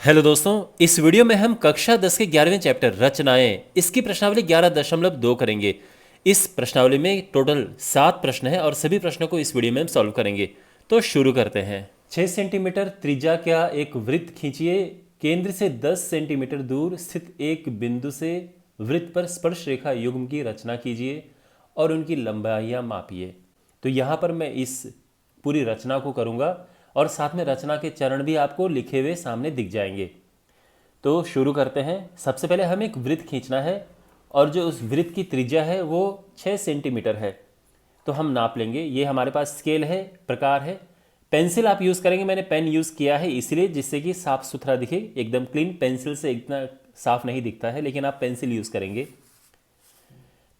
Hello दोस्तों, इस video में हम कक्षा 10 के 11वें चैप्टर रचनाएं इसकी प्रश्नावली 11.2 करेंगे। इस प्रश्नावली में टोटल 7 प्रश्न हैं और सभी प्रश्नों को इस वीडियो में हम सॉल्व करेंगे। तो शुरू करते हैं। 6 सेंटीमीटर त्रिज्या का एक वृत्त खींचिए। केंद्र से 10 सेंटीमीटर दूर स्थित एक बिंदु से वृत्त पर स्पर्श रेखा युग्म की रचना कीजिए और उनकी लंबाइयाँ मापिए। तो यहाँ पर मैं इस पूरी रचना को करूँगा और साथ में रचना के चरण भी आपको लिखे हुए सामने दिख जाएंगे। तो शुरू करते हैं। सबसे पहले हमें एक वृत्त खींचना है और जो उस वृत्त की त्रिज्या है वो 6 सेंटीमीटर है। तो हम नाप लेंगे। ये हमारे पास स्केल है, प्रकार है। पेंसिल आप यूज़ करेंगे, मैंने पेन यूज़ किया है इसलिए जिससे कि साफ सुथरा दिखे, एकदम क्लीन। पेंसिल से इतना साफ नहीं दिखता है, लेकिन आप पेंसिल यूज़ करेंगे।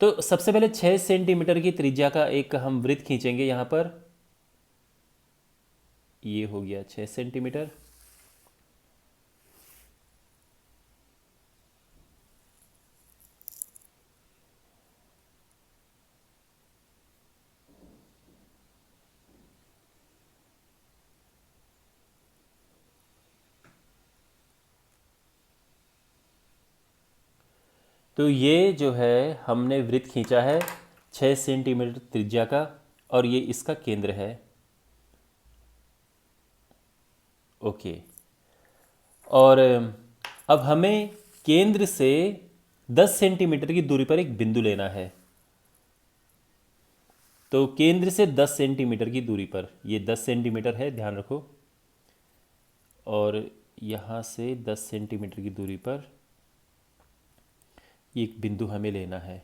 तो सबसे पहले 6 सेंटीमीटर की त्रिज्या का एक हम वृत्त खींचेंगे। यहाँ पर ये हो गया 6 सेंटीमीटर। तो ये जो है हमने वृत्त खींचा है 6 सेंटीमीटर त्रिज्या का और ये इसका केंद्र है। ओके। और अब हमें केंद्र से 10 सेंटीमीटर की दूरी पर एक बिंदु लेना है। तो केंद्र से 10 सेंटीमीटर की दूरी पर, ये 10 सेंटीमीटर है, ध्यान रखो। और यहाँ से 10 सेंटीमीटर की दूरी पर एक बिंदु हमें लेना है।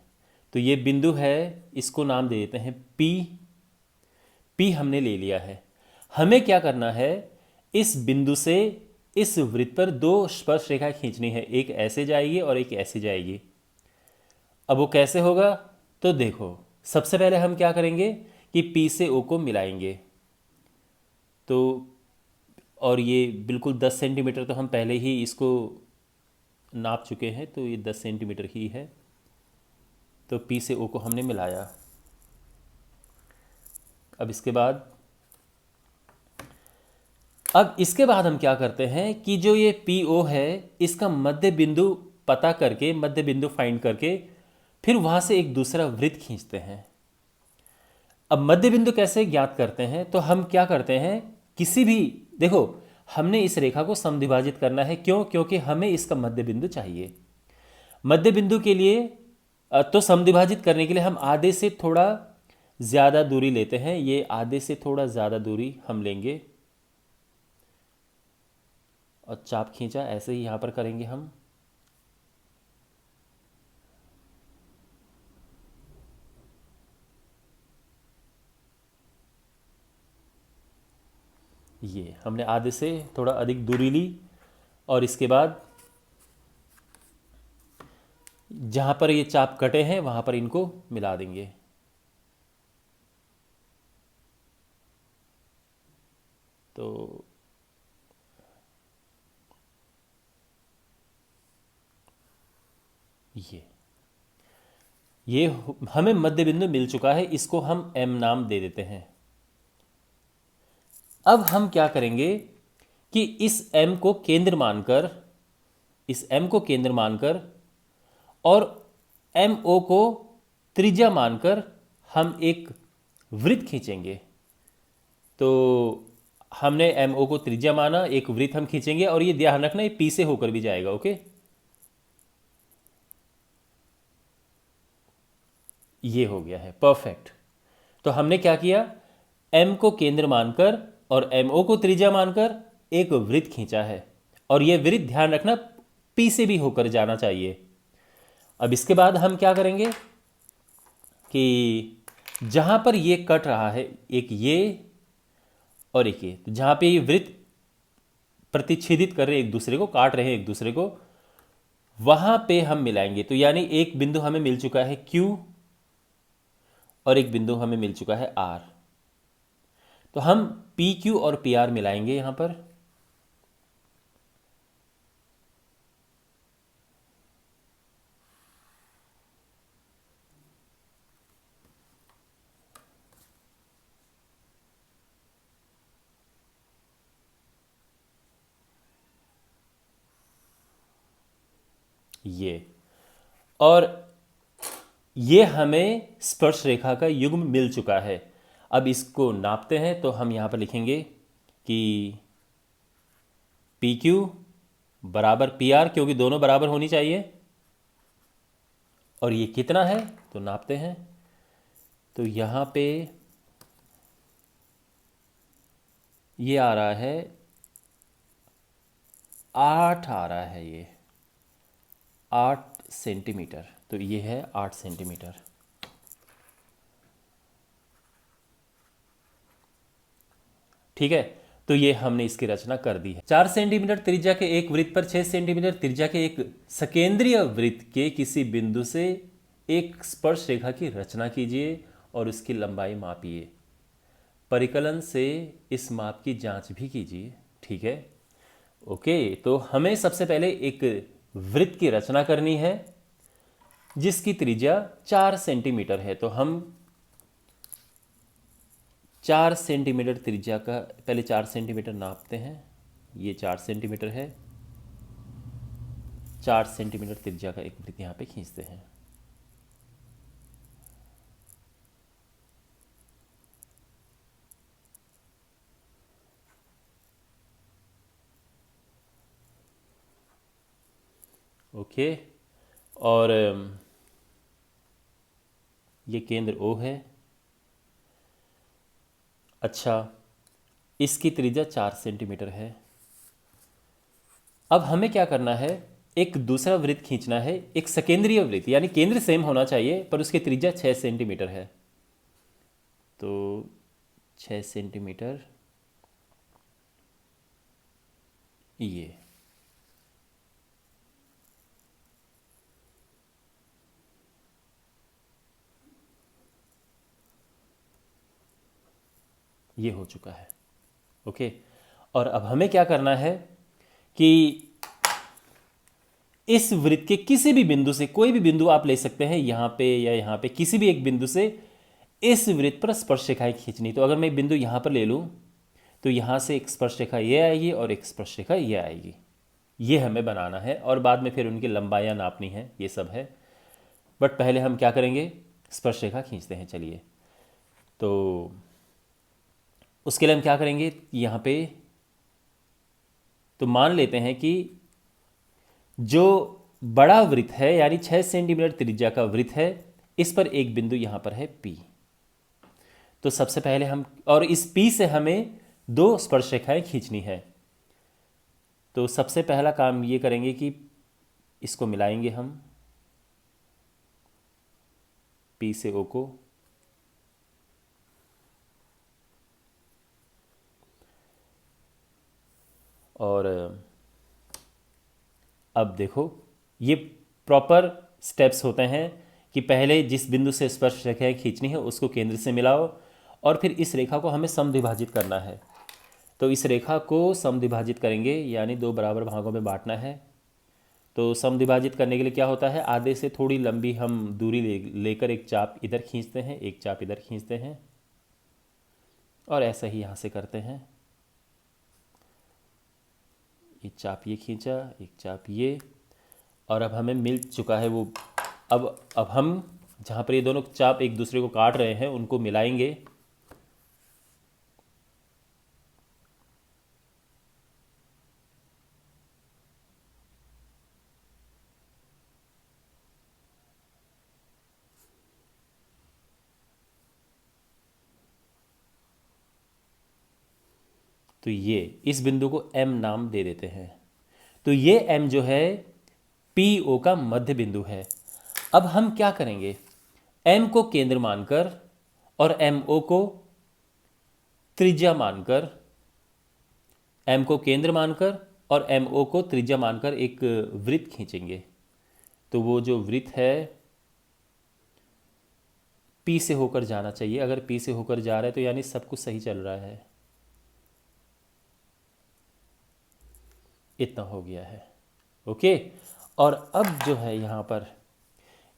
तो ये बिंदु है, इसको नाम दे देते हैं पी। पी हमने ले लिया है। हमें क्या करना है, इस बिंदु से इस वृत्त पर 2 स्पर्श रेखा खींचनी है। एक ऐसे जाएगी और एक ऐसे जाएगी। अब वो कैसे होगा, तो देखो, सबसे पहले हम क्या करेंगे कि पी से ओ को मिलाएंगे। तो और ये बिल्कुल 10 सेंटीमीटर तो हम पहले ही इसको नाप चुके हैं, तो ये 10 सेंटीमीटर ही है। तो पी से ओ को हमने मिलाया। अब इसके बाद हम क्या करते हैं कि जो ये पी ओ है, इसका मध्य बिंदु पता करके, मध्य बिंदु फाइंड करके फिर वहाँ से एक दूसरा वृत्त खींचते हैं। अब मध्य बिंदु कैसे ज्ञात करते हैं, तो हम क्या करते हैं, किसी भी, देखो, हमने इस रेखा को समद्विभाजित करना है। क्यों? क्योंकि हमें इसका मध्य बिंदु चाहिए। मध्य बिंदु के लिए तो समद्विभाजित करने के लिए हम आधे से थोड़ा ज़्यादा दूरी लेते हैं। ये आधे से थोड़ा ज़्यादा दूरी हम लेंगे और चाप खींचा। ऐसे ही यहाँ पर करेंगे हम। ये हमने आधे से थोड़ा अधिक दूरी ली और इसके बाद जहाँ पर ये चाप कटे हैं वहाँ पर इनको मिला देंगे। तो ये हमें मध्य बिंदु मिल चुका है। इसको हम एम नाम दे देते हैं। अब हम क्या करेंगे कि इस एम को केंद्र मानकर, इस एम को केंद्र मानकर और एम ओ को त्रिज्या मानकर हम एक वृत्त खींचेंगे। तो हमने एम ओ को त्रिज्या माना, एक वृत्त हम खींचेंगे और ये ध्यान रखना, ये पी से होकर भी जाएगा। ओके, ये हो गया है, परफेक्ट। तो हमने क्या किया, एम को केंद्र मानकर और एम ओ को त्रिज्या मानकर एक वृत्त खींचा है और यह वृत्त, ध्यान रखना, पी से भी होकर जाना चाहिए। अब इसके बाद हम क्या करेंगे कि जहां पर ये कट रहा है, एक ये और एक ये, तो जहां पे ये वृत्त प्रतिच्छेदित कर रहे हैं, एक दूसरे को काट रहे हैं, एक दूसरे को, वहां पे हम मिलाएंगे। तो यानी एक बिंदु हमें मिल चुका है Q और एक बिंदु हमें मिल चुका है R। तो हम PQ और PR मिलाएंगे यहां पर। ये, और ये हमें स्पर्श रेखा का युग्म मिल चुका है। अब इसको नापते हैं, तो हम यहाँ पर लिखेंगे कि पी क्यू बराबर पी आर, क्योंकि दोनों बराबर होनी चाहिए। और ये कितना है तो नापते हैं, तो यहाँ पे ये आ रहा है 8 आ रहा है, ये 8 सेंटीमीटर, तो ये है 8 सेंटीमीटर। ठीक है, तो ये हमने इसकी रचना कर दी है। 4 सेंटीमीटर त्रिज्या के एक वृत्त पर 6 सेंटीमीटर त्रिज्या के एक सकेंद्रीय वृत्त के किसी बिंदु से एक स्पर्श रेखा की रचना कीजिए और उसकी लंबाई मापिए। परिकलन से इस माप की जांच भी कीजिए। ठीक है, ओके। तो हमें सबसे पहले एक वृत्त की रचना करनी है जिसकी त्रिज्या 4 सेंटीमीटर है। तो हम 4 सेंटीमीटर त्रिज्या का पहले 4 सेंटीमीटर नापते हैं। ये 4 सेंटीमीटर है। 4 सेंटीमीटर त्रिज्या का एक वृत्त यहाँ पे खींचते हैं। ओके, और ये केंद्र ओ है। अच्छा, इसकी त्रिज्या 4 सेंटीमीटर है। अब हमें क्या करना है, एक दूसरा वृत्त खींचना है, एक सकेंद्रीय वृत्त, यानी केंद्र सेम होना चाहिए पर उसकी त्रिज्या 6 सेंटीमीटर है। तो 6 सेंटीमीटर ये हो चुका है। ओके, और अब हमें क्या करना है कि इस वृत्त के किसी भी बिंदु से, कोई भी बिंदु आप ले सकते हैं, यहाँ पे या यहाँ पे, किसी भी एक बिंदु से इस वृत्त पर स्पर्श रेखाएं खींचनी। तो अगर मैं एक बिंदु यहाँ पर ले लूँ तो यहाँ से एक स्पर्श रेखा ये आएगी और एक स्पर्श रेखा ये आएगी। ये हमें बनाना है और बाद में फिर उनकी लंबाइयाँ नापनी है, ये सब है। बट पहले हम क्या करेंगे, स्पर्श रेखा खींचते हैं। चलिए, तो उसके लिए हम क्या करेंगे, यहाँ पे तो मान लेते हैं कि जो बड़ा वृत्त है, यानी 6 सेंटीमीटर त्रिज्या का वृत्त है, इस पर एक बिंदु यहाँ पर है P। तो सबसे पहले हम, और इस P से हमें 2 स्पर्श रेखाएं खींचनी है। तो सबसे पहला काम ये करेंगे कि इसको मिलाएंगे हम, P से O को, और अब देखो ये प्रॉपर स्टेप्स होते हैं कि पहले जिस बिंदु से स्पर्श रेखाएं खींचनी है उसको केंद्र से मिलाओ, और फिर इस रेखा को हमें समद्विभाजित करना है। तो इस रेखा को समद्विभाजित करेंगे, यानी 2 बराबर भागों में बांटना है। तो समद्विभाजित करने के लिए क्या होता है, आधे से थोड़ी लंबी हम दूरी लेकर एक चाप इधर खींचते हैं, एक चाप इधर खींचते हैं, और ऐसा ही यहाँ से करते हैं। एक चाप ये खींचा, एक चाप ये, और अब हमें मिल चुका है वो। अब हम जहाँ पर ये दोनों चाप एक दूसरे को काट रहे हैं उनको मिलाएंगे। तो ये इस बिंदु को M नाम दे देते हैं। तो ये M जो है PO का मध्य बिंदु है। अब हम क्या करेंगे, M को केंद्र मानकर और MO को त्रिज्या मानकर, M को केंद्र मानकर और MO को त्रिज्या मानकर एक वृत्त खींचेंगे। तो वो जो वृत्त है P से होकर जाना चाहिए। अगर P से होकर जा रहा है तो यानी सब कुछ सही चल रहा है। इतना हो गया है। ओके, और अब जो है यहाँ पर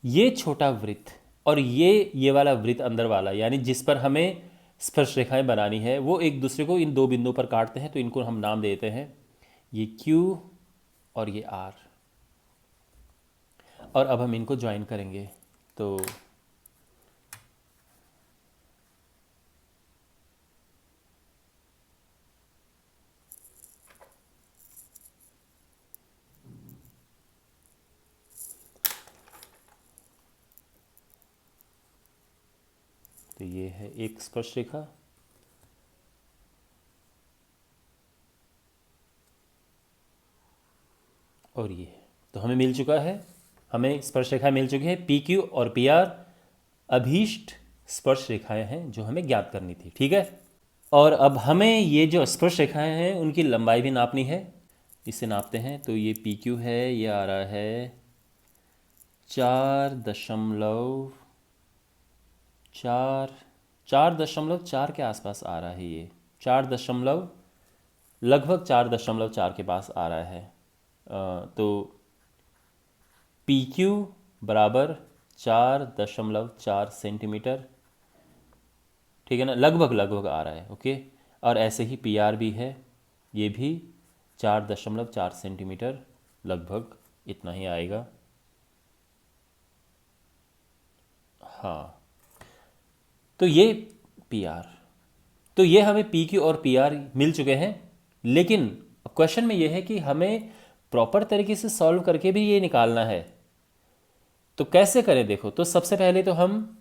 ये छोटा वृत्त और ये वाला वृत्त अंदर वाला, यानी जिस पर हमें स्पर्श रेखाएं बनानी है, वो एक दूसरे को इन 2 बिंदुओं पर काटते हैं। तो इनको हम नाम देते हैं, ये Q और ये R। और अब हम इनको ज्वाइन करेंगे। तो ये है एक स्पर्श रेखा, और ये तो हमें मिल चुका है, हमें स्पर्श रेखा मिल चुकी है। पी क्यू और पी आर अभीष्ट स्पर्श रेखाएं हैं जो हमें ज्ञात करनी थी, ठीक है। और अब हमें ये जो स्पर्श रेखाएं हैं उनकी लंबाई भी नापनी है। इसे नापते हैं। तो ये पी क्यू है, ये आ रहा है 4.4 के आसपास आ रहा है। ये 4 लगभग 4.4 के पास आ रहा है। तो पी क्यू बराबर 4.4 सेंटीमीटर, ठीक है ना, लगभग लगभग आ रहा है, ओके। और ऐसे ही पी आर भी है, ये भी 4.4 सेंटीमीटर, लगभग इतना ही आएगा। हाँ, तो ये पी आर, तो ये हमें पी क्यू और पी आर मिल चुके हैं। लेकिन क्वेश्चन में ये है कि हमें प्रॉपर तरीके से सॉल्व करके भी ये निकालना है। तो कैसे करें देखो, तो सबसे पहले तो हम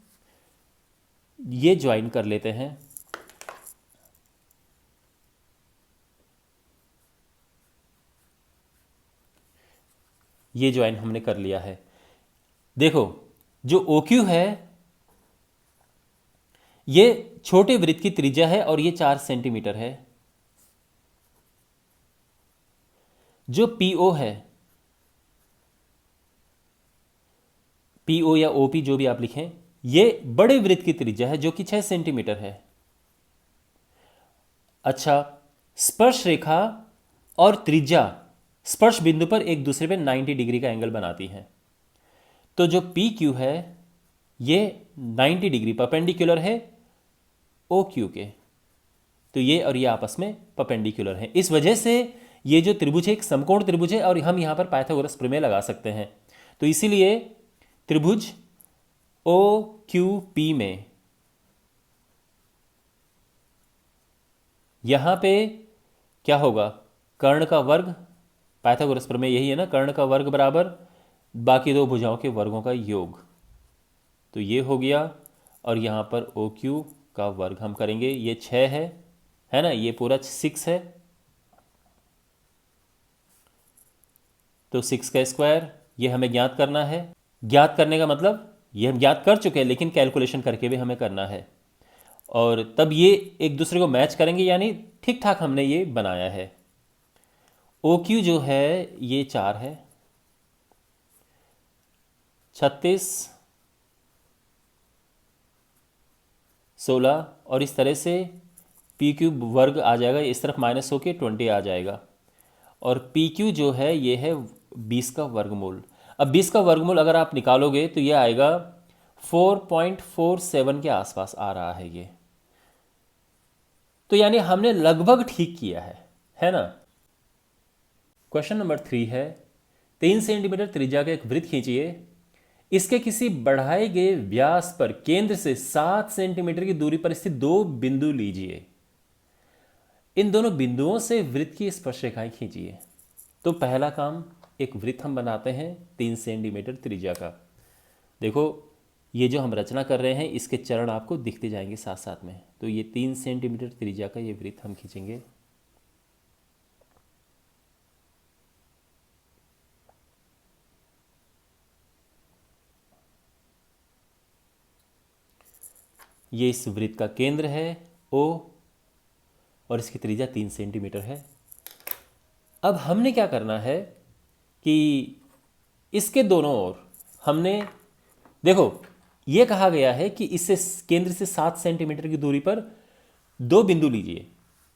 ये ज्वाइन कर लेते हैं। ये ज्वाइन हमने कर लिया है। देखो, जो ओ क्यू है ये छोटे वृत्त की त्रिज्या है और ये 4 सेंटीमीटर है। जो पी ओ है, पी ओ या ओ पी जो भी आप लिखें, ये बड़े वृत्त की त्रिज्या है जो कि 6 सेंटीमीटर है। अच्छा, स्पर्श रेखा और त्रिज्या स्पर्श बिंदु पर एक दूसरे पे 90 डिग्री का एंगल बनाती हैं। तो जो पी क्यू है ये 90 डिग्री परपेंडिकुलर है ओ क्यू के। तो ये और ये आपस में परपेंडिकुलर हैं। इस वजह से ये जो त्रिभुज है एक समकोण त्रिभुज है और हम यहां पर पाइथागोरस प्रमेय लगा सकते हैं। तो इसीलिए त्रिभुज ओ क्यू पी में यहां पे क्या होगा, कर्ण का वर्ग, पाइथागोरस प्रमेय यही है ना, कर्ण का वर्ग बराबर बाकी दो भुजाओं के वर्गों का योग। तो ये हो गया, और यहां पर ओ क्यू का वर्ग हम करेंगे, ये 6 है ना, ये पूरा 6 है, तो 6 का स्क्वायर, ये हमें ज्ञात करना है। ज्ञात करने का मतलब ये हम ज्ञात कर चुके हैं, लेकिन कैलकुलेशन करके भी हमें करना है, और तब ये एक दूसरे को मैच करेंगे, यानी ठीक ठाक हमने ये बनाया है। ओ क्यू जो है ये 4 है, 36, 16, और इस तरह से पी क्यू वर्ग आ जाएगा, इस तरफ माइनस होके 20 आ जाएगा। और पी क्यू जो है ये है 20 का वर्गमूल। अब 20 का वर्गमूल अगर आप निकालोगे तो ये आएगा 4.47 के आसपास आ रहा है ये। तो यानी हमने लगभग ठीक किया है ना। क्वेश्चन नंबर 3 है, 3 सेंटीमीटर त्रिज्या का एक वृत्त खींचिए। इसके किसी बढ़ाए गए व्यास पर केंद्र से 7 सेंटीमीटर की दूरी पर स्थित दो बिंदु लीजिए। इन दोनों बिंदुओं से वृत्त की स्पर्श रेखाएं खींचिए। तो पहला काम, एक वृत्त हम बनाते हैं 3 सेंटीमीटर त्रिज्या का। देखो, ये जो हम रचना कर रहे हैं इसके चरण आपको दिखते जाएंगे साथ साथ में। तो ये 3 सेंटीमीटर त्रिज्या का ये वृत्त हम खींचेंगे। ये इस वृत्त का केंद्र है O, और इसकी त्रिज्या 3 सेंटीमीटर है। अब हमने क्या करना है कि इसके दोनों ओर हमने, देखो ये कहा गया है कि इससे केंद्र से 7 सेंटीमीटर की दूरी पर दो बिंदु लीजिए।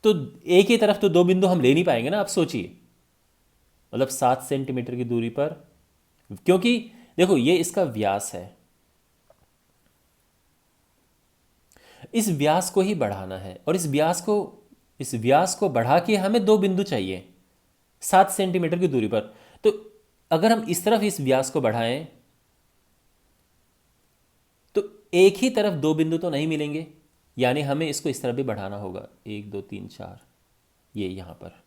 तो एक ही तरफ तो दो बिंदु हम ले नहीं पाएंगे ना, आप सोचिए, मतलब 7 सेंटीमीटर की दूरी पर, क्योंकि देखो ये इसका व्यास है, इस व्यास को ही बढ़ाना है, और इस व्यास को बढ़ा के हमें दो बिंदु चाहिए 7 सेंटीमीटर की दूरी पर। तो अगर हम इस तरफ इस व्यास को बढ़ाएं एक ही तरफ दो बिंदु तो नहीं मिलेंगे, यानी हमें इसको इस तरह भी बढ़ाना होगा, 1 2 3 4, ये यहाँ पर।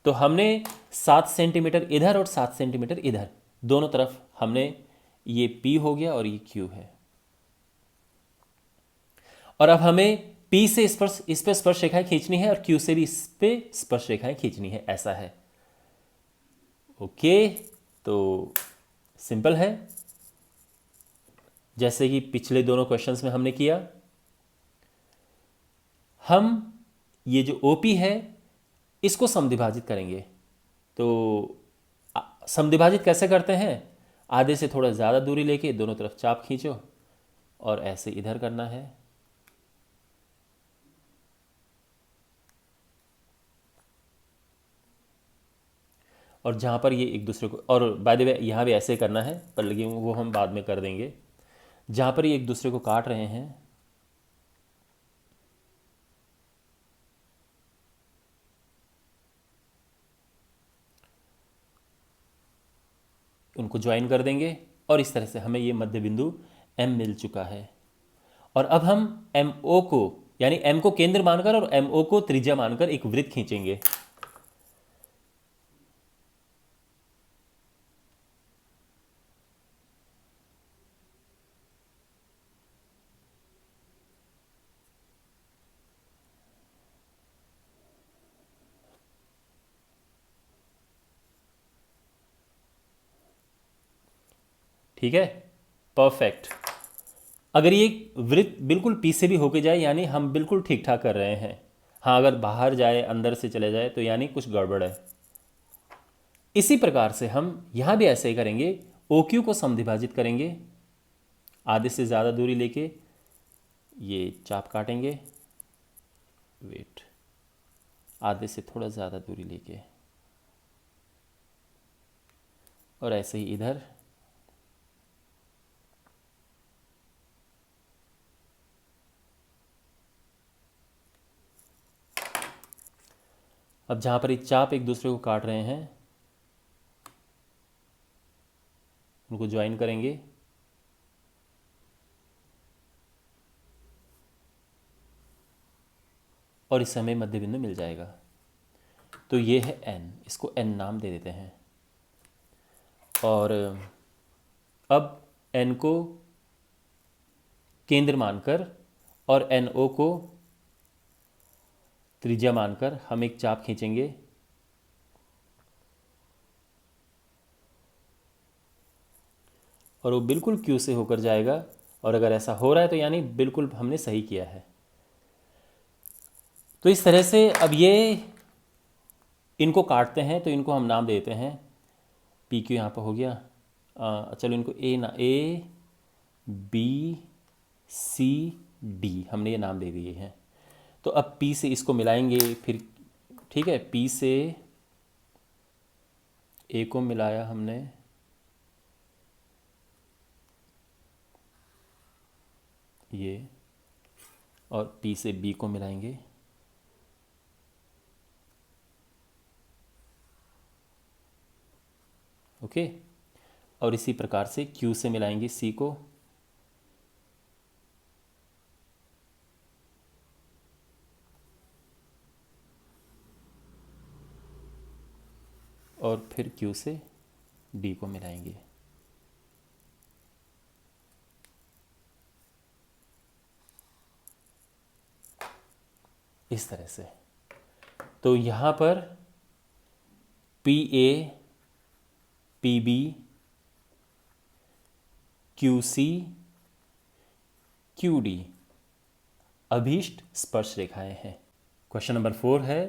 तो हमने 7 सेंटीमीटर इधर और 7 सेंटीमीटर इधर, दोनों तरफ हमने, ये P हो गया और ये Q है। और अब हमें P से इस पर स्पर्श रेखाएं खींचनी है और Q से भी इस पे स्पर्श रेखाएं खींचनी है, ऐसा है। ओके, तो सिंपल है, जैसे कि पिछले दोनों क्वेश्चंस में हमने किया। हम ये जो OP है इसको समद्विभाजित करेंगे। तो समद्विभाजित कैसे करते हैं? आधे से थोड़ा ज़्यादा दूरी लेके दोनों तरफ चाप खींचो और ऐसे इधर करना है। और जहाँ पर ये एक दूसरे को, और बाय द वे यहाँ भी ऐसे करना है, पर लेकिन वो हम बाद में कर देंगे। जहाँ पर ये एक दूसरे को काट रहे हैं, उनको ज्वाइन कर देंगे और इस तरह से हमें ये मध्य बिंदु M मिल चुका है। और अब हम MO को, यानी M को केंद्र मानकर और MO को त्रिज्या मानकर एक वृत्त खींचेंगे। ठीक है, परफेक्ट। अगर ये वृत्त बिल्कुल P से भी होके जाए यानी हम बिल्कुल ठीक ठाक कर रहे हैं। हाँ, अगर बाहर जाए, अंदर से चले जाए तो यानी कुछ गड़बड़ है। इसी प्रकार से हम यहाँ भी ऐसे ही करेंगे, OQ को समद्विभाजित करेंगे, आधे से ज़्यादा दूरी लेके ये चाप काटेंगे, वेट, आधे से थोड़ा ज़्यादा दूरी लेके, और ऐसे ही इधर। अब जहाँ पर ये चाप एक दूसरे को काट रहे हैं उनको ज्वाइन करेंगे और इस समय मध्य बिंदु मिल जाएगा। तो ये है N, इसको N नाम दे देते हैं। और अब N को केंद्र मानकर और NO को त्रिज्या मानकर हम एक चाप खींचेंगे और वो बिल्कुल Q से होकर जाएगा। और अगर ऐसा हो रहा है तो यानी बिल्कुल हमने सही किया है। तो इस तरह से अब ये इनको काटते हैं, तो इनको हम नाम देते हैं, PQ यहाँ पर हो गया। चलो इनको A B C D हमने ये नाम दे दिए हैं। तो अब P से इसको मिलाएंगे फिर, ठीक है, P से A को मिलाया हमने, ये, और P से B को मिलाएंगे, ओके। और इसी प्रकार से Q से मिलाएंगे C को, और फिर Q से D को मिलाएंगे। इस तरह से। तो यहाँ पर PA PB QC QD अभीष्ट स्पर्श रेखाएं हैं। क्वेश्चन नंबर 4 है,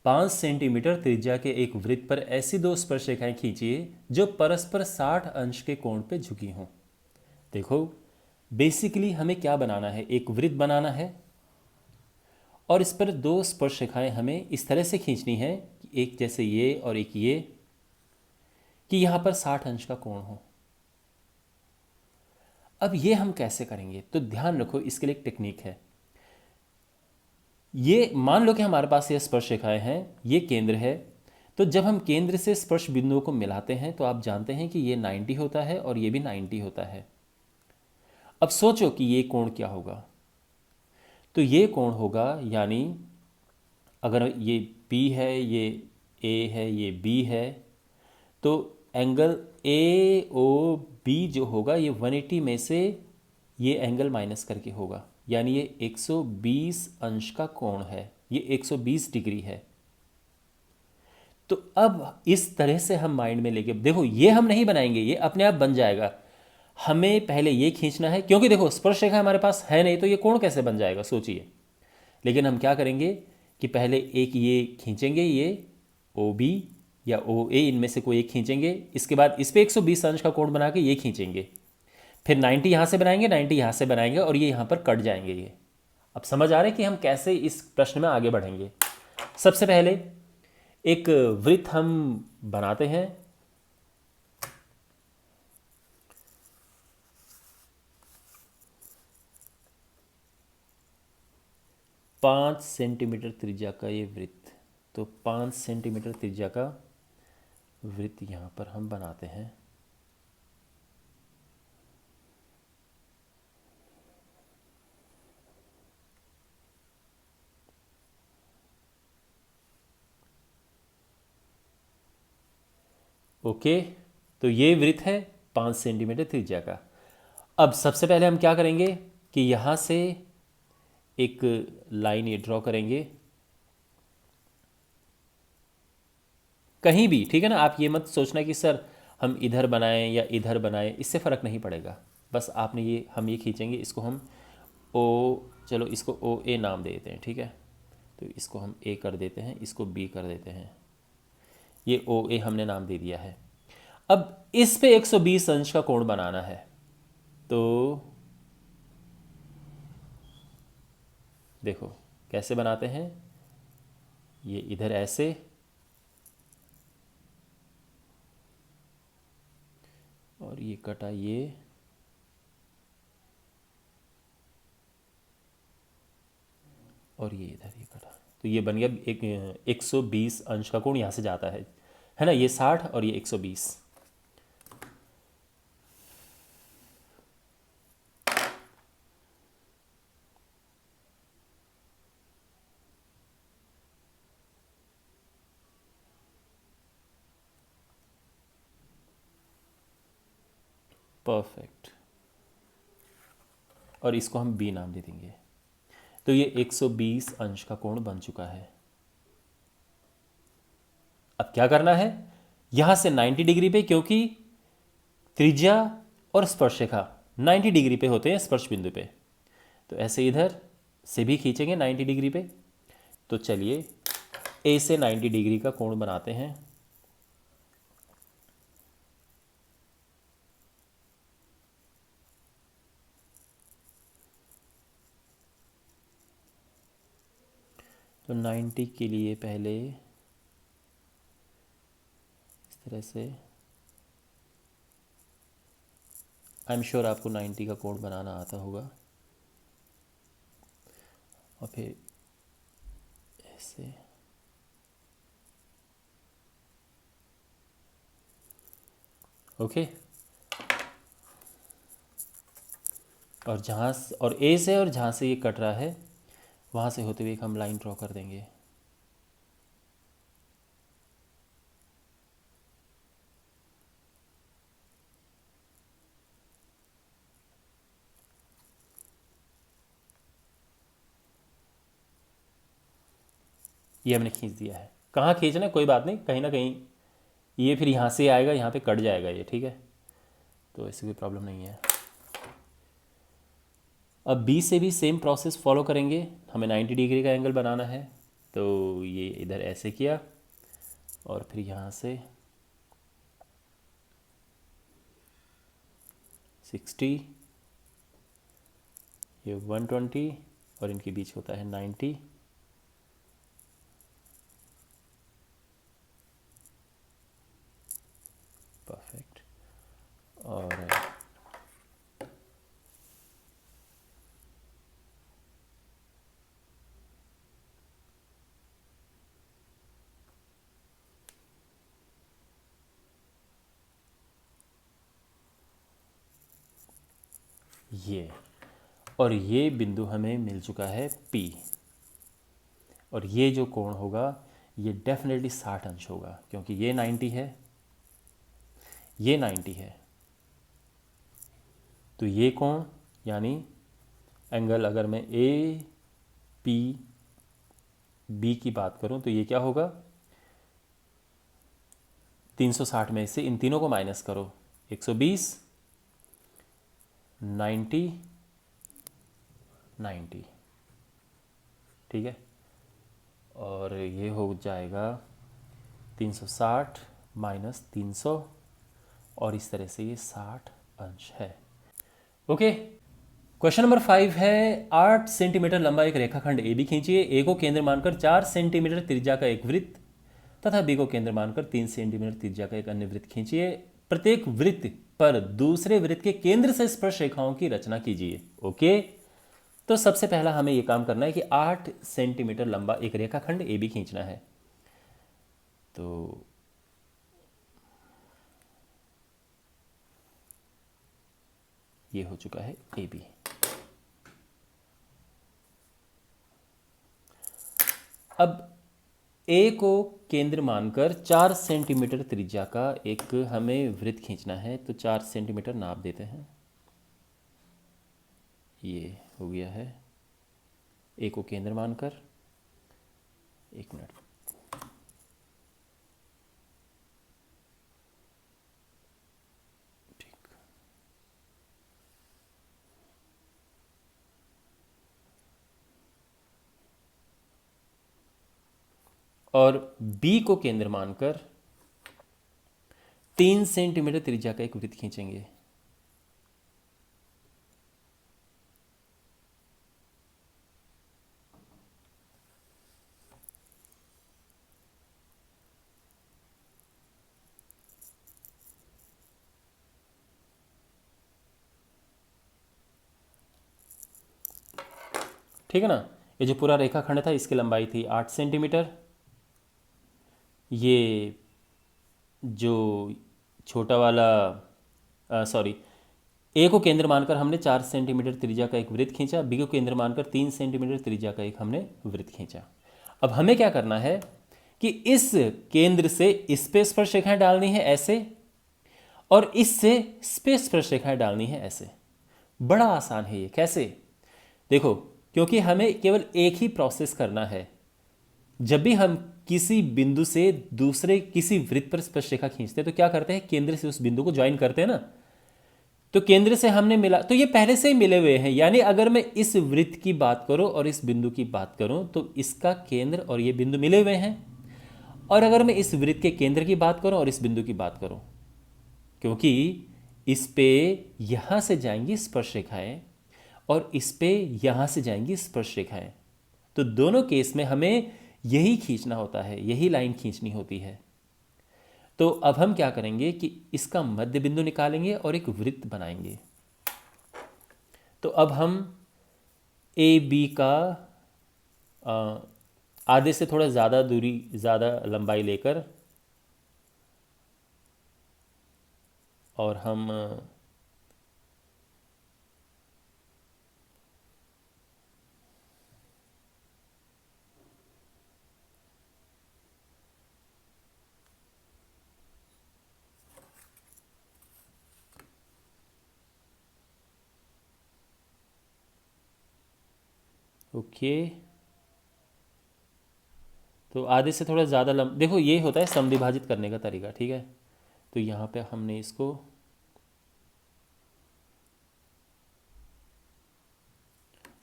5 सेंटीमीटर त्रिज्या के एक वृत्त पर ऐसी दो स्पर्श रेखाएं खींचिए जो परस्पर 60 अंश के कोण पे झुकी हों। देखो, बेसिकली हमें क्या बनाना है, एक वृत्त बनाना है और इस पर दो स्पर्श रेखाएं हमें इस तरह से खींचनी है, एक जैसे ये और एक ये, कि यहां पर 60 अंश का कोण हो। अब ये हम कैसे करेंगे? तो ध्यान रखो, इसके लिए एक टेक्निक है। ये मान लो कि हमारे पास ये स्पर्श रेखाएं हैं, ये केंद्र है। तो जब हम केंद्र से स्पर्श बिंदुओं को मिलाते हैं तो आप जानते हैं कि ये 90 होता है और ये भी 90 होता है। अब सोचो कि ये कोण क्या होगा। तो ये कोण होगा, यानी अगर ये P है, ये A है, ये B है, तो एंगल AOB जो होगा ये 180 में से ये एंगल माइनस करके होगा, यानी ये 120 अंश का कोण है, ये 120 डिग्री है। तो अब इस तरह से हम माइंड में लेके देखो, ये हम नहीं बनाएंगे, ये अपने आप बन जाएगा। हमें पहले ये खींचना है, क्योंकि देखो स्पर्श रेखा हमारे पास है नहीं, तो ये कोण कैसे बन जाएगा सोचिए। लेकिन हम क्या करेंगे कि पहले एक ये खींचेंगे, ये OB या OA, इनमें से कोई एक खींचेंगे। इसके बाद इस पे 120 अंश का कोण बना के ये खींचेंगे, फिर 90 यहाँ से बनाएंगे, 90 यहाँ से बनाएंगे, और ये यहाँ पर कट जाएंगे ये। अब समझ आ रहा है कि हम कैसे इस प्रश्न में आगे बढ़ेंगे। सबसे पहले एक वृत्त हम बनाते हैं। पाँच सेंटीमीटर त्रिज्या का ये वृत्त, तो 5 सेंटीमीटर त्रिज्या का वृत्त यहाँ पर हम बनाते हैं। ओके, तो ये वृत्त है 5 सेंटीमीटर त्रिज्या का। अब सबसे पहले हम क्या करेंगे कि यहाँ से एक लाइन ये ड्रॉ करेंगे कहीं भी, ठीक है ना। आप ये मत सोचना कि सर हम इधर बनाएं या इधर बनाएं, इससे फ़र्क नहीं पड़ेगा। बस आपने ये, हम ये खींचेंगे, इसको हम ओ, चलो इसको OA नाम दे देते हैं, ठीक है। तो इसको हम A कर देते हैं, इसको B कर देते हैं, ये OA हमने नाम दे दिया है। अब इस पे 120 अंश का कोण बनाना है, तो देखो कैसे बनाते हैं। ये इधर ऐसे, और ये कटा ये, और ये इधर ये कटा, तो ये बन गया एक 120 अंश का कोण यहाँ से जाता है ना। ये 60 और ये 120। परफेक्ट, और इसको हम B नाम दे देंगे। तो ये 120 अंश का कोण बन चुका है। अब क्या करना है, यहां से 90 डिग्री पे, क्योंकि त्रिज्या और स्पर्शरेखा 90 डिग्री पे होते हैं स्पर्श बिंदु पे, तो ऐसे इधर से भी खींचेंगे 90 डिग्री पे। तो चलिए A से 90 डिग्री का कोण बनाते हैं। तो 90 के लिए पहले इस तरह से, आई एम श्योर आपको 90 का कोण बनाना आता होगा, और फिर ऐसे, ओके। और जहाँ और A से, और जहाँ से ये कट रहा है वहाँ से होते हुए एक हम लाइन ड्रॉ कर देंगे। ये हमने खींच दिया है। कहाँ खींचना है कोई बात नहीं, कहीं ना कहीं ये फिर यहाँ से आएगा, यहाँ पे कट जाएगा ये, ठीक है। तो ऐसी कोई प्रॉब्लम नहीं है। अब B से भी सेम प्रोसेस फॉलो करेंगे, हमें 90 डिग्री का एंगल बनाना है। तो ये इधर ऐसे किया, और फिर यहाँ से 60, ये 120, और इनके बीच होता है 90। परफेक्ट। और ये, और ये बिंदु हमें मिल चुका है P, और ये जो कोण होगा ये डेफिनेटली 60 अंश होगा, क्योंकि ये 90 है, ये 90 है। तो ये कोण यानी एंगल, अगर मैं ए पी बी की बात करूं तो ये क्या होगा, 360 में से इन तीनों को माइनस करो, 120, 90, 90, ठीक है। और ये हो जाएगा 360 माइनस 300, और इस तरह से ये 60 अंश है। ओके। क्वेश्चन नंबर 5 है, 8 सेंटीमीटर लंबा एक रेखाखंड ए बी खींचिए। ए को केंद्र मानकर 4 सेंटीमीटर त्रिज्या का एक वृत्त तथा बी को केंद्र मानकर 3 सेंटीमीटर त्रिज्या का एक अन्य वृत्त खींचिए। प्रत्येक वृत्त पर दूसरे वृत्त के केंद्र से स्पर्श रेखाओं की रचना कीजिए। ओके। तो सबसे पहला हमें यह काम करना है कि 8 सेंटीमीटर लंबा एक रेखाखंड ए बी खींचना है। तो ये हो चुका है ए बी। अब ए को केंद्र मानकर 4 सेंटीमीटर त्रिज्या का एक हमें वृत्त खींचना है। तो 4 सेंटीमीटर नाप देते हैं, ये हो गया है ए को केंद्र मानकर। एक मिनट, ठीक। और बी को केंद्र मानकर 3 सेंटीमीटर त्रिज्या का एक वृत्त खींचेंगे। ठीक है ना। ये जो पूरा रेखाखंड था इसकी लंबाई थी 8 सेंटीमीटर। ये जो छोटा वाला सॉरी, ए को केंद्र मानकर हमने 4 सेंटीमीटर त्रिज्या का एक वृत्त खींचा। बी को केंद्र मानकर 3 सेंटीमीटर त्रिज्या का एक हमने वृत्त खींचा। अब हमें क्या करना है कि इस केंद्र से इस पे स्पर्श रेखाएं डालनी है ऐसे, और इससे स्पेस स्पर्श रेखाएं डालनी है ऐसे। बड़ा आसान है ये। कैसे? देखो, क्योंकि हमें केवल एक ही प्रोसेस करना है। जब भी हम किसी बिंदु से दूसरे किसी वृत्त पर स्पर्श रेखा खींचते हैं तो क्या करते हैं, केंद्र से उस बिंदु को ज्वाइन करते हैं ना। तो केंद्र से हमने मिला, तो ये पहले से ही मिले हुए हैं। यानी अगर मैं इस वृत्त की बात करूं और इस बिंदु की बात करूं तो इसका केंद्र और ये बिंदु मिले हुए हैं। और अगर मैं इस वृत्त के केंद्र की बात करूं और इस बिंदु की बात करूं, क्योंकि इस पे यहां से जाएंगी स्पर्श रेखाएं और इस पे यहां से जाएंगी स्पर्श रेखाएं, तो दोनों केस में हमें यही खींचना होता है, यही लाइन खींचनी होती है। तो अब हम क्या करेंगे कि इसका मध्य बिंदु निकालेंगे और एक वृत्त बनाएंगे। तो अब हम ए बी का आधे से थोड़ा ज़्यादा दूरी, ज़्यादा लंबाई लेकर, और हम ओके, तो आधे से थोड़ा ज़्यादा देखो ये होता है समविभाजित करने का तरीका, ठीक है। तो यहाँ पे हमने इसको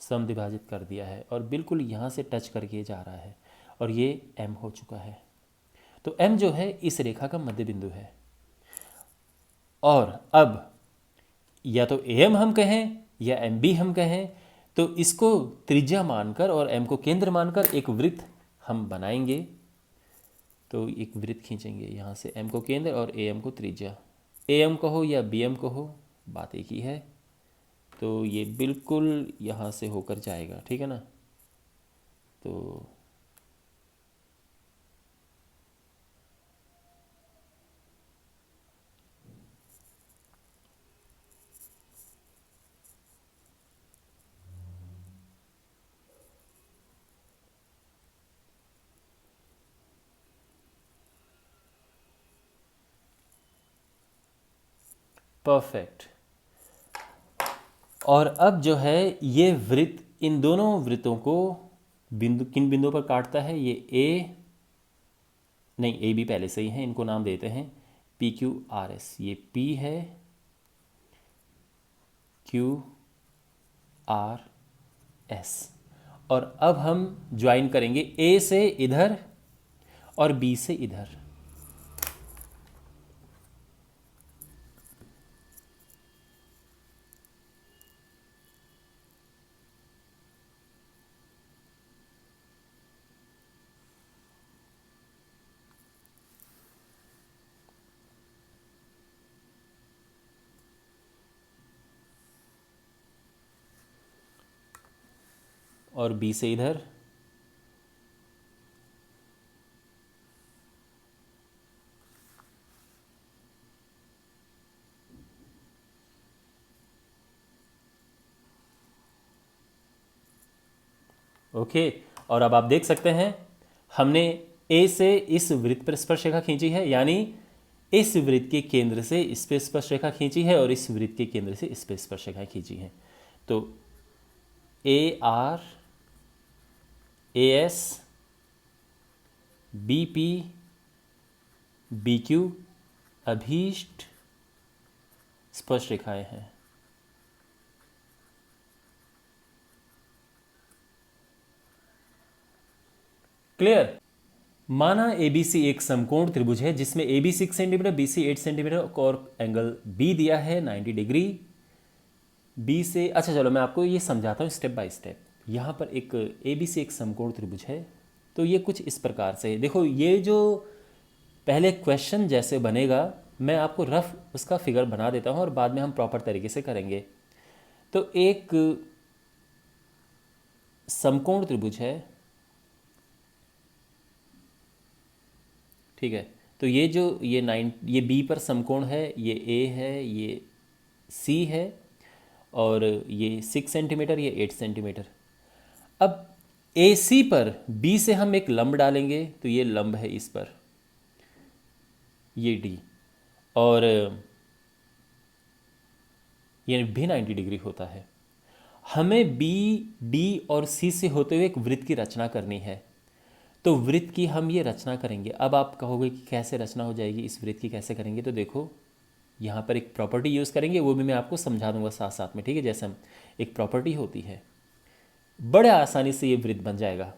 समविभाजित कर दिया है और बिल्कुल यहाँ से टच करके जा रहा है, और ये M हो चुका है। तो M जो है इस रेखा का मध्य बिंदु है। और अब या तो AM हम कहें या MB हम कहें, तो इसको त्रिज्या मानकर और M को केंद्र मानकर एक वृत्त हम बनाएंगे। तो एक वृत्त खींचेंगे यहाँ से, M को केंद्र और AM को त्रिज्या। AM कहो या BM कहो, बात एक ही है। तो ये बिल्कुल यहाँ से होकर जाएगा, ठीक है ना। तो परफेक्ट। और अब जो है ये वृत्त, इन दोनों वृत्तों को बिंदु, किन बिंदुओं पर काटता है? ये ए, नहीं ए बी पहले से ही है, इनको नाम देते हैं पी क्यू आर एस। ये पी है, क्यू आर एस। और अब हम ज्वाइन करेंगे ए से इधर और बी से इधर। और बी से इधर। ओके। और अब आप देख सकते हैं हमने ए से इस वृत्त पर स्पर्शरेखा खींची है, यानी इस वृत्त के केंद्र से इस पे स्पर्शरेखा खींची है और इस वृत्त के केंद्र से इस पे स्पर्शरेखा खींची है। तो A R, A S, B P, B Q अभीष्ट स्पर्शरेखाएं हैं। क्लियर? माना ABC एक समकोण त्रिभुज है जिसमें AB 6 सेंटीमीटर, BC 8 सेंटीमीटर और एंगल B दिया है 90 डिग्री। B से, अच्छा चलो मैं आपको ये समझाता हूँ स्टेप बाय स्टेप। यहाँ पर एक ABC एक समकोण त्रिभुज है, तो ये कुछ इस प्रकार से है। देखो ये जो पहले क्वेश्चन जैसे बनेगा, मैं आपको रफ उसका फिगर बना देता हूँ और बाद में हम प्रॉपर तरीके से करेंगे। तो एक समकोण त्रिभुज है, ठीक है। तो ये जो ये बी पर समकोण है, ये ए है, ये सी है, और ये 6 सेंटीमीटर, ये 8 सेंटीमीटर। अब ए सी पर बी से हम एक लंब डालेंगे, तो ये लंब है इस पर, ये डी, और ये भी 90 डिग्री होता है। हमें बी, डी और सी से होते हुए एक वृत्त की रचना करनी है, तो वृत्त की हम ये रचना करेंगे। अब आप कहोगे कि कैसे रचना हो जाएगी इस वृत्त की, कैसे करेंगे? तो देखो यहाँ पर एक प्रॉपर्टी यूज़ करेंगे, वो भी मैं आपको समझा दूंगा साथ साथ में, ठीक है। जैसे हम एक प्रॉपर्टी होती है, बड़े आसानी से ये वृत्त बन जाएगा।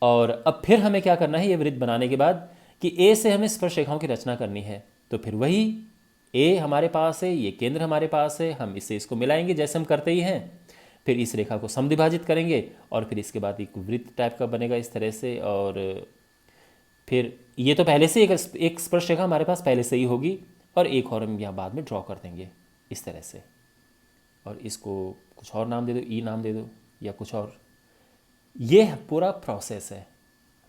और अब फिर हमें क्या करना है ये वृत्त बनाने के बाद, कि ए से हमें स्पर्शरेखाओं की रचना करनी है। तो फिर वही ए हमारे पास है, ये केंद्र हमारे पास है, हम इससे इसको मिलाएंगे जैसे हम करते ही हैं। फिर इस रेखा को समद्विभाजित करेंगे और फिर इसके बाद एक वृत्त टाइप का बनेगा इस तरह से। और फिर ये तो पहले से एक स्पर्शरेखा हमारे पास पहले से ही होगी, और एक और हम यहाँ बाद में ड्रॉ कर देंगे इस तरह से। और इसको कुछ और नाम दे दो, ई नाम दे दो या कुछ और। ये पूरा प्रोसेस है,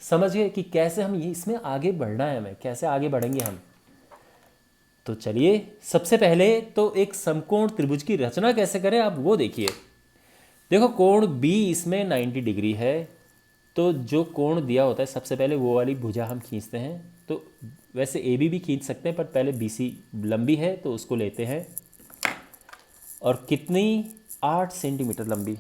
समझिए कि कैसे हम ये इसमें आगे बढ़ना है, हमें कैसे आगे बढ़ेंगे हम। तो चलिए सबसे पहले तो एक समकोण त्रिभुज की रचना कैसे करें आप वो देखिए। देखो कोण B इसमें 90 डिग्री है, तो जो कोण दिया होता है सबसे पहले वो वाली भुजा हम खींचते हैं। तो वैसे AB भी खींच सकते हैं, पर पहले BC लंबी है तो उसको लेते हैं। और कितनी? 8 सेंटीमीटर लंबी।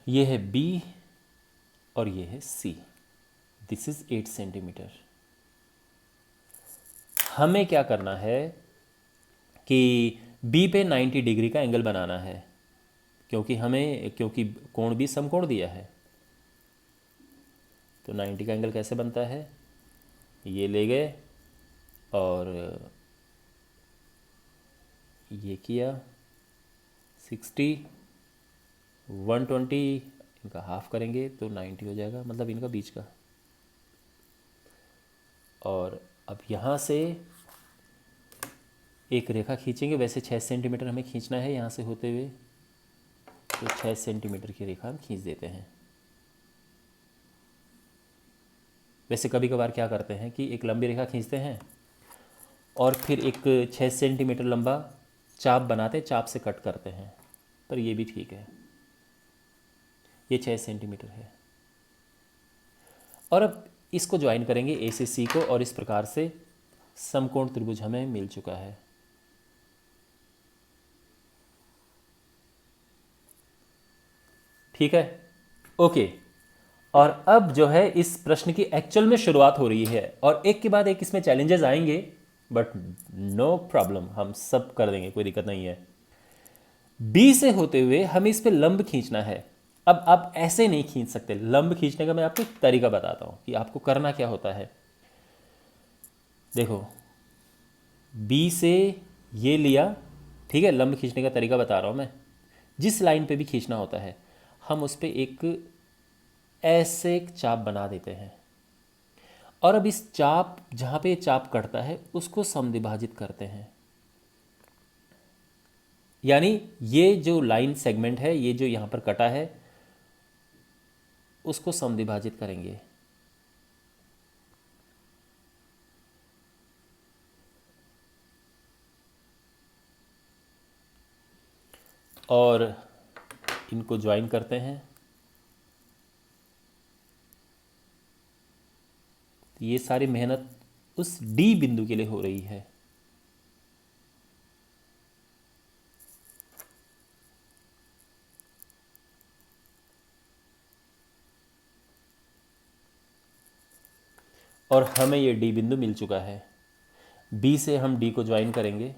ये है B और ये है C। This is 8 centimetre. हमें क्या करना है कि B पे 90 डिग्री का एंगल बनाना है, क्योंकि कोण भी समकोण दिया है। तो 90 का एंगल कैसे बनता है? ये ले गए और ये किया 60, 120, इनका हाफ करेंगे तो 90 हो जाएगा, मतलब इनका बीच का। और अब यहाँ से एक रेखा खींचेंगे, वैसे 6 सेंटीमीटर हमें खींचना है यहाँ से होते हुए, तो 6 सेंटीमीटर की रेखा हम खींच देते हैं। वैसे कभी कभार क्या करते हैं कि एक लंबी रेखा खींचते हैं और फिर एक 6 सेंटीमीटर लंबा चाप बनाते, चाप से कट करते हैं, पर ये भी ठीक है, ये 6 सेंटीमीटर है। और अब इसको ज्वाइन करेंगे ए से सी को, और इस प्रकार से समकोण त्रिभुज हमें मिल चुका है। ठीक है, ओके। और अब जो है इस प्रश्न की एक्चुअल में शुरुआत हो रही है, और एक के बाद एक इसमें चैलेंजेस आएंगे, बट नो प्रॉब्लम, हम सब कर देंगे, कोई दिक्कत नहीं है। बी से होते हुए हमें इस पे लंब खींचना है। अब आप ऐसे नहीं खींच सकते, लंब खींचने का मैं आपको एक तरीका बताता हूं कि आपको करना क्या होता है। देखो, बी से ये लिया, ठीक है, लंब खींचने का तरीका बता रहा हूं मैं। जिस लाइन पे भी खींचना होता है, हम उस पर एक ऐसे एक चाप बना देते हैं, और अब इस चाप, जहाँ पे चाप कटता है, उसको समद्विभाजित करते हैं। यानी ये जो लाइन सेगमेंट है, ये जो यहाँ पर कटा है, उसको समद्विभाजित करेंगे। और इनको ज्वाइन करते हैं। ये सारी मेहनत उस डी बिंदु के लिए हो रही है। और हमें ये डी बिंदु मिल चुका है। बी से हम डी को ज्वाइन करेंगे,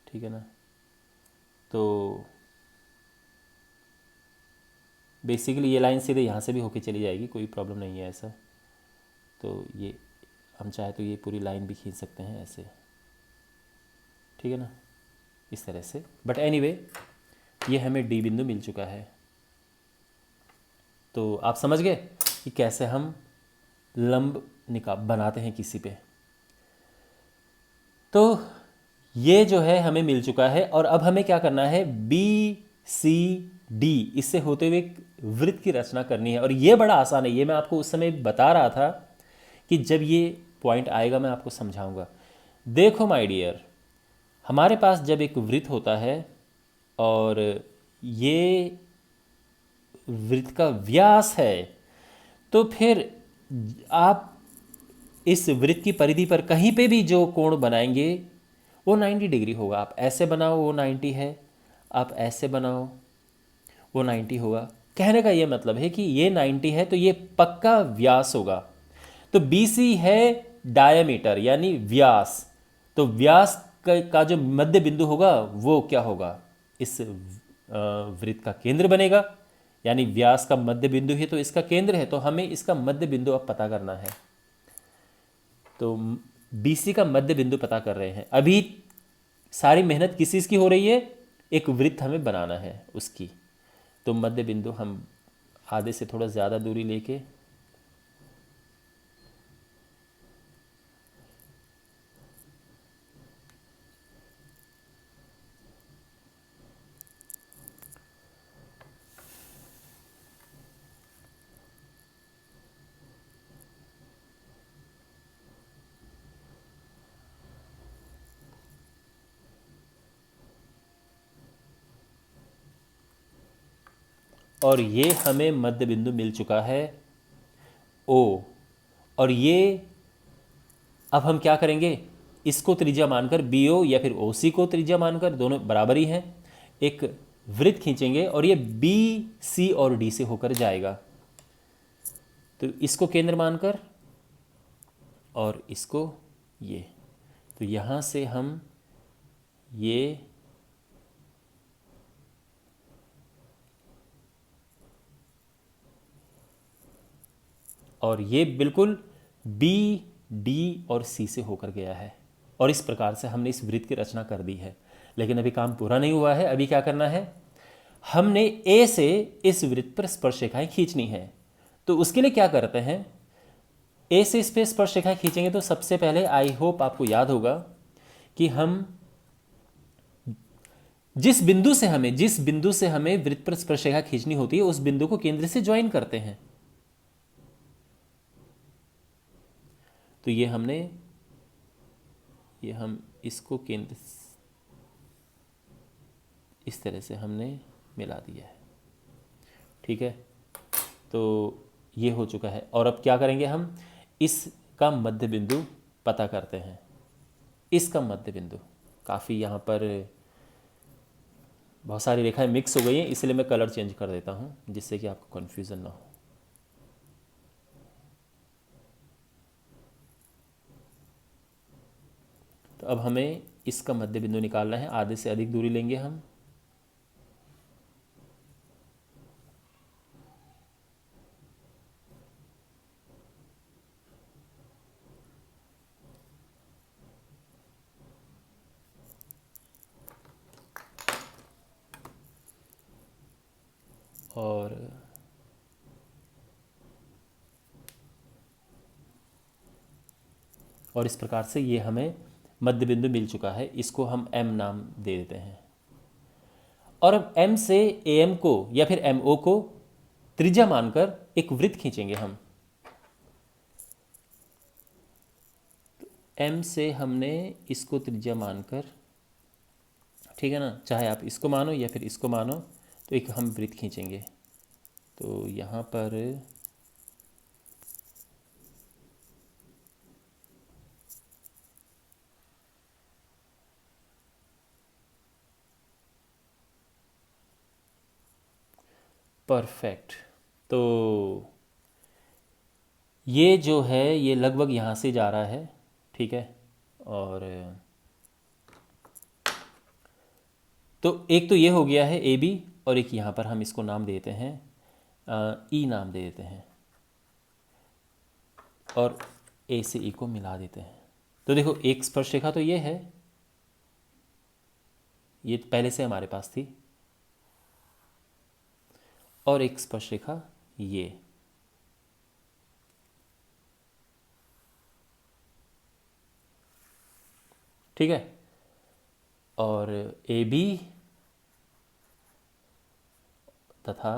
ठीक है ना। तो बेसिकली ये लाइन सीधे यहाँ से भी होके चली जाएगी, कोई प्रॉब्लम नहीं है ऐसा। तो ये हम चाहे तो ये पूरी लाइन भी खींच सकते हैं ऐसे, ठीक है ना, इस तरह से। बट एनीवे, ये हमें डी बिंदु मिल चुका है। तो आप समझ गए कि कैसे हम लंब बनाते हैं किसी पे। तो ये जो है हमें मिल चुका है, और अब हमें क्या करना है, बी सी डी, इससे होते हुए एक वृत्त की रचना करनी है। और ये बड़ा आसान है, ये मैं आपको उस समय बता रहा था कि जब ये पॉइंट आएगा मैं आपको समझाऊंगा। देखो माय डियर, हमारे पास जब एक वृत्त होता है और ये वृत्त का व्यास है, तो फिर आप इस वृत्त की परिधि पर कहीं पे भी जो कोण बनाएंगे वो 90 डिग्री होगा। आप ऐसे बनाओ वो 90 है, आप ऐसे बनाओ वो 90 होगा। कहने का ये मतलब है कि ये 90 है तो ये पक्का व्यास होगा। तो BC है डायमीटर यानी व्यास, तो व्यास का जो मध्य बिंदु होगा वो क्या होगा, इस वृत्त का केंद्र बनेगा। यानी व्यास का मध्य बिंदु ही तो इसका केंद्र है, तो हमें इसका मध्य बिंदु अब पता करना है। तो BC का मध्य बिंदु पता कर रहे हैं। अभी सारी मेहनत किस चीज़ की हो रही है, एक वृत्त हमें बनाना है उसकी। तो मध्य बिंदु हम आधे से थोड़ा ज़्यादा दूरी लेके और ये हमें मध्य बिंदु मिल चुका है O। और ये अब हम क्या करेंगे, इसको त्रिज्या मानकर BO या फिर OC को त्रिज्या मानकर, दोनों बराबर ही हैं, एक वृत्त खींचेंगे और ये BC और D से होकर जाएगा। तो इसको केंद्र मानकर और इसको ये, तो यहाँ से हम ये और ये बिल्कुल B, D और C से होकर गया है। और इस प्रकार से हमने इस वृत्त की रचना कर दी है। लेकिन अभी काम पूरा नहीं हुआ है। अभी क्या करना है, हमने A से इस वृत्त पर स्पर्शरेखाएं खींचनी है। तो उसके लिए क्या करते हैं, A से इस पर स्पर्शरेखाएं खींचेंगे तो सबसे पहले आई होप आपको याद होगा कि हम जिस बिंदु से हमें वृत्त पर स्पर्शरेखा खींचनी होती है उस बिंदु को केंद्र से ज्वाइन करते हैं। तो ये हम इसको केंद्र इस तरह से हमने मिला दिया है, ठीक है। तो ये हो चुका है और अब क्या करेंगे, हम इसका मध्य बिंदु पता करते हैं। इसका मध्य बिंदु काफ़ी यहाँ पर बहुत सारी रेखाएं मिक्स हो गई हैं, इसलिए मैं कलर चेंज कर देता हूँ जिससे कि आपको कन्फ्यूज़न ना हो। तो अब हमें इसका मध्य बिंदु निकालना है, आधे से अधिक दूरी लेंगे हम। और इस प्रकार से ये हमें मध्य बिंदु मिल चुका है, इसको हम एम नाम दे देते हैं। और अब एम से एम को या फिर एम ओ को त्रिज्या मानकर एक वृत्त खींचेंगे हम। एम से हमने इसको त्रिज्या मानकर, ठीक है ना, चाहे आप इसको मानो या फिर इसको मानो, तो एक हम वृत्त खींचेंगे। तो यहाँ पर परफेक्ट। तो ये जो है ये लगभग यहाँ से जा रहा है, ठीक है। और तो एक तो ये हो गया है ए बी, और एक यहाँ पर हम इसको नाम देते हैं ई नाम दे देते हैं, और ए से ई को मिला देते हैं। तो देखो एक स्पर्शरेखा तो ये है, ये पहले से हमारे पास थी, और एक स्पर्शरेखा ये, ठीक है। और ए बी तथा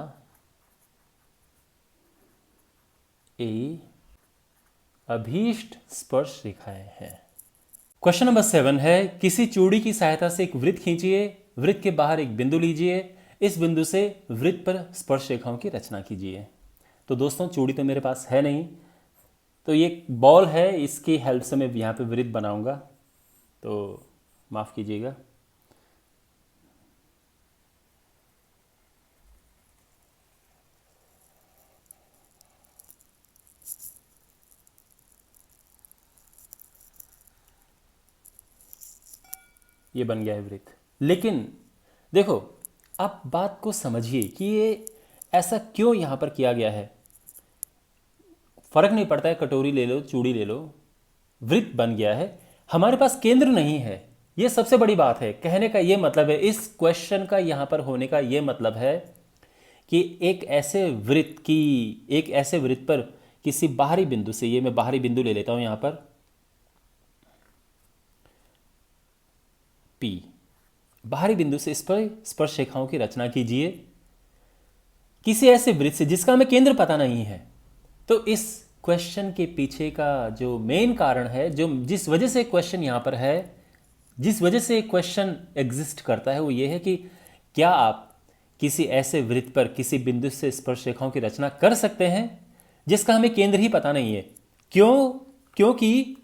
ए अभीष्ट स्पर्श रेखाएं हैं। क्वेश्चन नंबर 7 है, किसी चूड़ी की सहायता से एक वृत्त खींचिए, वृत्त के बाहर एक बिंदु लीजिए, इस बिंदु से वृत्त पर स्पर्श रेखाओं की रचना कीजिए। तो दोस्तों चूड़ी तो मेरे पास है नहीं, तो ये बॉल है, इसकी हेल्प से मैं यहाँ पे वृत्त बनाऊंगा, तो माफ़ कीजिएगा। ये बन गया है वृत्त। लेकिन देखो आप बात को समझिए कि ये ऐसा क्यों यहाँ पर किया गया है। फर्क नहीं पड़ता है, कटोरी ले लो, चूड़ी ले लो, वृत्त बन गया है, हमारे पास केंद्र नहीं है। ये सबसे बड़ी बात है। कहने का ये मतलब है, इस क्वेश्चन का यहाँ पर होने का ये मतलब है कि एक ऐसे वृत्त पर किसी बाहरी बिंदु से, ये मैं बाहरी बिंदु ले लेता हूँ यहाँ पर P, बाहरी बिंदु से इस पर स्पर्श रेखाओं की रचना कीजिए किसी ऐसे वृत्त से जिसका हमें केंद्र पता नहीं है। तो इस क्वेश्चन के पीछे का जो मेन कारण है, जो जिस वजह से क्वेश्चन यहाँ पर है, जिस वजह से क्वेश्चन एग्जिस्ट करता है, वो ये है कि क्या आप किसी ऐसे वृत्त पर किसी बिंदु से स्पर्श रेखाओं की रचना कर सकते हैं जिसका हमें केंद्र ही पता नहीं है। क्योंकि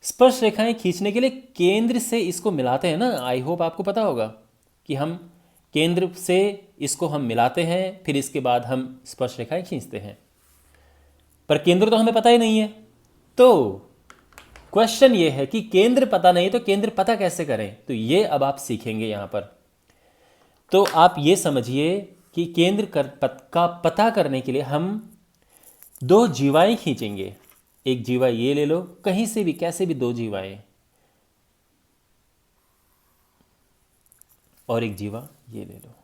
स्पर्श रेखाएं खींचने के लिए केंद्र से इसको मिलाते हैं ना। आई होप आपको पता होगा कि हम केंद्र से इसको हम मिलाते हैं, फिर इसके बाद हम स्पर्श रेखाएं खींचते हैं, पर केंद्र तो हमें पता ही नहीं है। तो क्वेश्चन ये है कि केंद्र पता नहीं, तो केंद्र पता कैसे करें, तो ये अब आप सीखेंगे यहाँ पर। तो आप ये समझिए कि केंद्र का पता करने के लिए हम दो जीवाएं खींचेंगे। एक जीवा ये ले लो, कहीं से भी कैसे भी दो जीवाएं, और एक जीवा ये ले लो।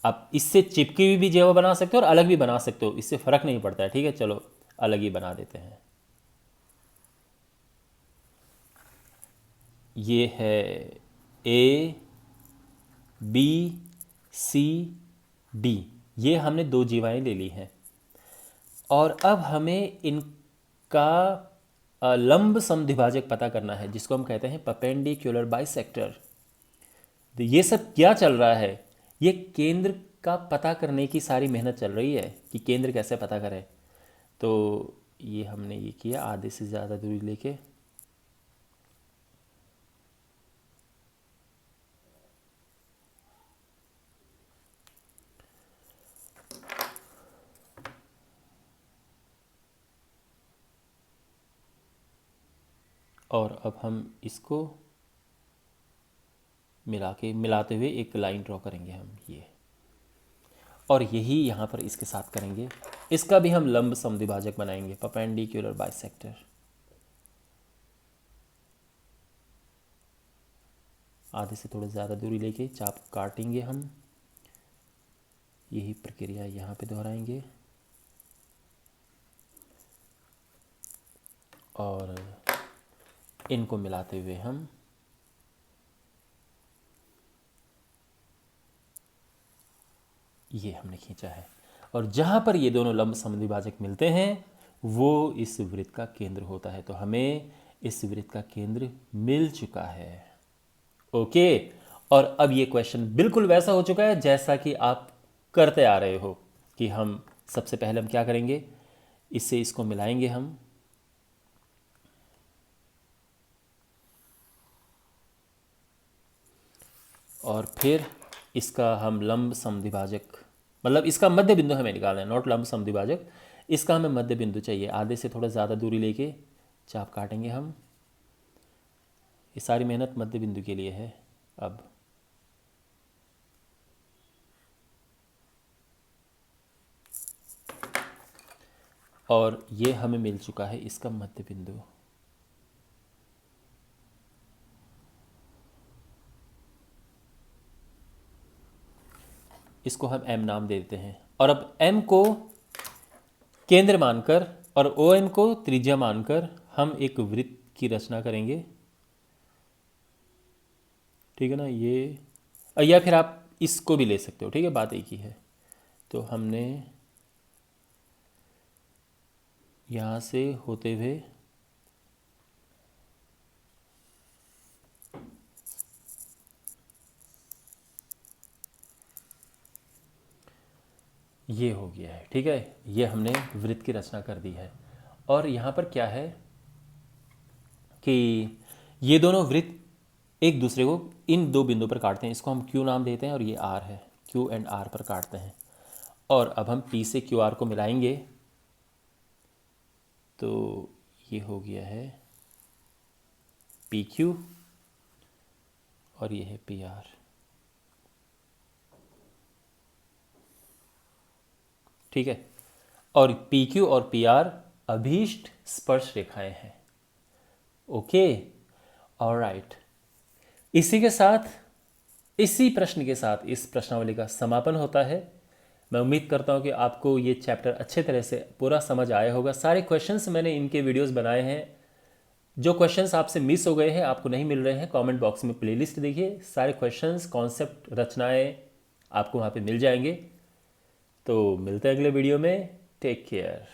आप इससे चिपकी हुई भी जीवा बना सकते हो और अलग भी बना सकते हो, इससे फर्क नहीं पड़ता है, ठीक है। चलो अलग ही बना देते हैं। ये है ए बी सी डी, ये हमने दो जीवाएं ले ली हैं और अब हमें इनका लंब समद्विभाजक पता करना है जिसको हम कहते हैं परपेंडिकुलर बाइसेक्टर। तो ये सब क्या चल रहा है, ये केंद्र का पता करने की सारी मेहनत चल रही है कि केंद्र कैसे पता करें। तो ये हमने ये किया आधे से ज़्यादा दूरी लेके, और अब हम इसको मिलाते हुए एक लाइन ड्रॉ करेंगे हम ये, और यही यहाँ पर इसके साथ करेंगे। इसका भी हम लंब समद्विभाजक बनाएंगे, परपेंडिकुलर बाइसेक्टर। आधे से थोड़ा ज़्यादा दूरी लेके चाप काटेंगे हम, यही प्रक्रिया यहाँ पे दोहराएंगे और इनको मिलाते हुए हम ये हमने खींचा है, और जहाँ पर ये दोनों लंब समद्विभाजक मिलते हैं वो इस वृत्त का केंद्र होता है। तो हमें इस वृत्त का केंद्र मिल चुका है। ओके, और अब ये क्वेश्चन बिल्कुल वैसा हो चुका है जैसा कि आप करते आ रहे हो कि हम सबसे पहले हम क्या करेंगे, इससे इसको मिलाएंगे हम, और फिर इसका हम लंब समद्विभाजक, मतलब इसका मध्य बिंदु हमें निकालना है, नॉट लंब समद्विभाजक, इसका हमें मध्य बिंदु चाहिए। आधे से थोड़ा ज़्यादा दूरी लेके चाप काटेंगे हम, ये सारी मेहनत मध्य बिंदु के लिए है। अब और ये हमें मिल चुका है इसका मध्य बिंदु। इसको हम m नाम दे देते हैं, और अब m को केंद्र मानकर और OM को त्रिज्या मानकर हम एक वृत्त की रचना करेंगे, ठीक है ना। ये या फिर आप इसको भी ले सकते हो, ठीक है, बात एक ही है। तो हमने यहाँ से होते हुए ये हो गया है, ठीक है, ये हमने वृत्त की रचना कर दी है। और यहाँ पर क्या है कि ये दोनों वृत्त एक दूसरे को इन दो बिंदु पर काटते हैं, इसको हम Q नाम देते हैं और ये R है, Q एंड R पर काटते हैं। और अब हम P से QR को मिलाएंगे तो ये हो गया है PQ और ये है PR, ठीक है। और PQ और PR अभीष्ट स्पर्श रेखाएं हैं। ओके, ऑलराइट, इसी के साथ, इसी प्रश्न के साथ इस प्रश्नावली का समापन होता है। मैं उम्मीद करता हूँ कि आपको ये चैप्टर अच्छे तरह से पूरा समझ आया होगा। सारे क्वेश्चंस मैंने इनके वीडियोस बनाए हैं, जो क्वेश्चंस आपसे मिस हो गए हैं, आपको नहीं मिल रहे हैं, कमेंट बॉक्स में प्लेलिस्ट देखिए, सारे क्वेश्चंस, कॉन्सेप्ट, रचनाएं आपको वहाँ पे मिल जाएंगे। तो मिलते हैं अगले वीडियो में, टेक केयर।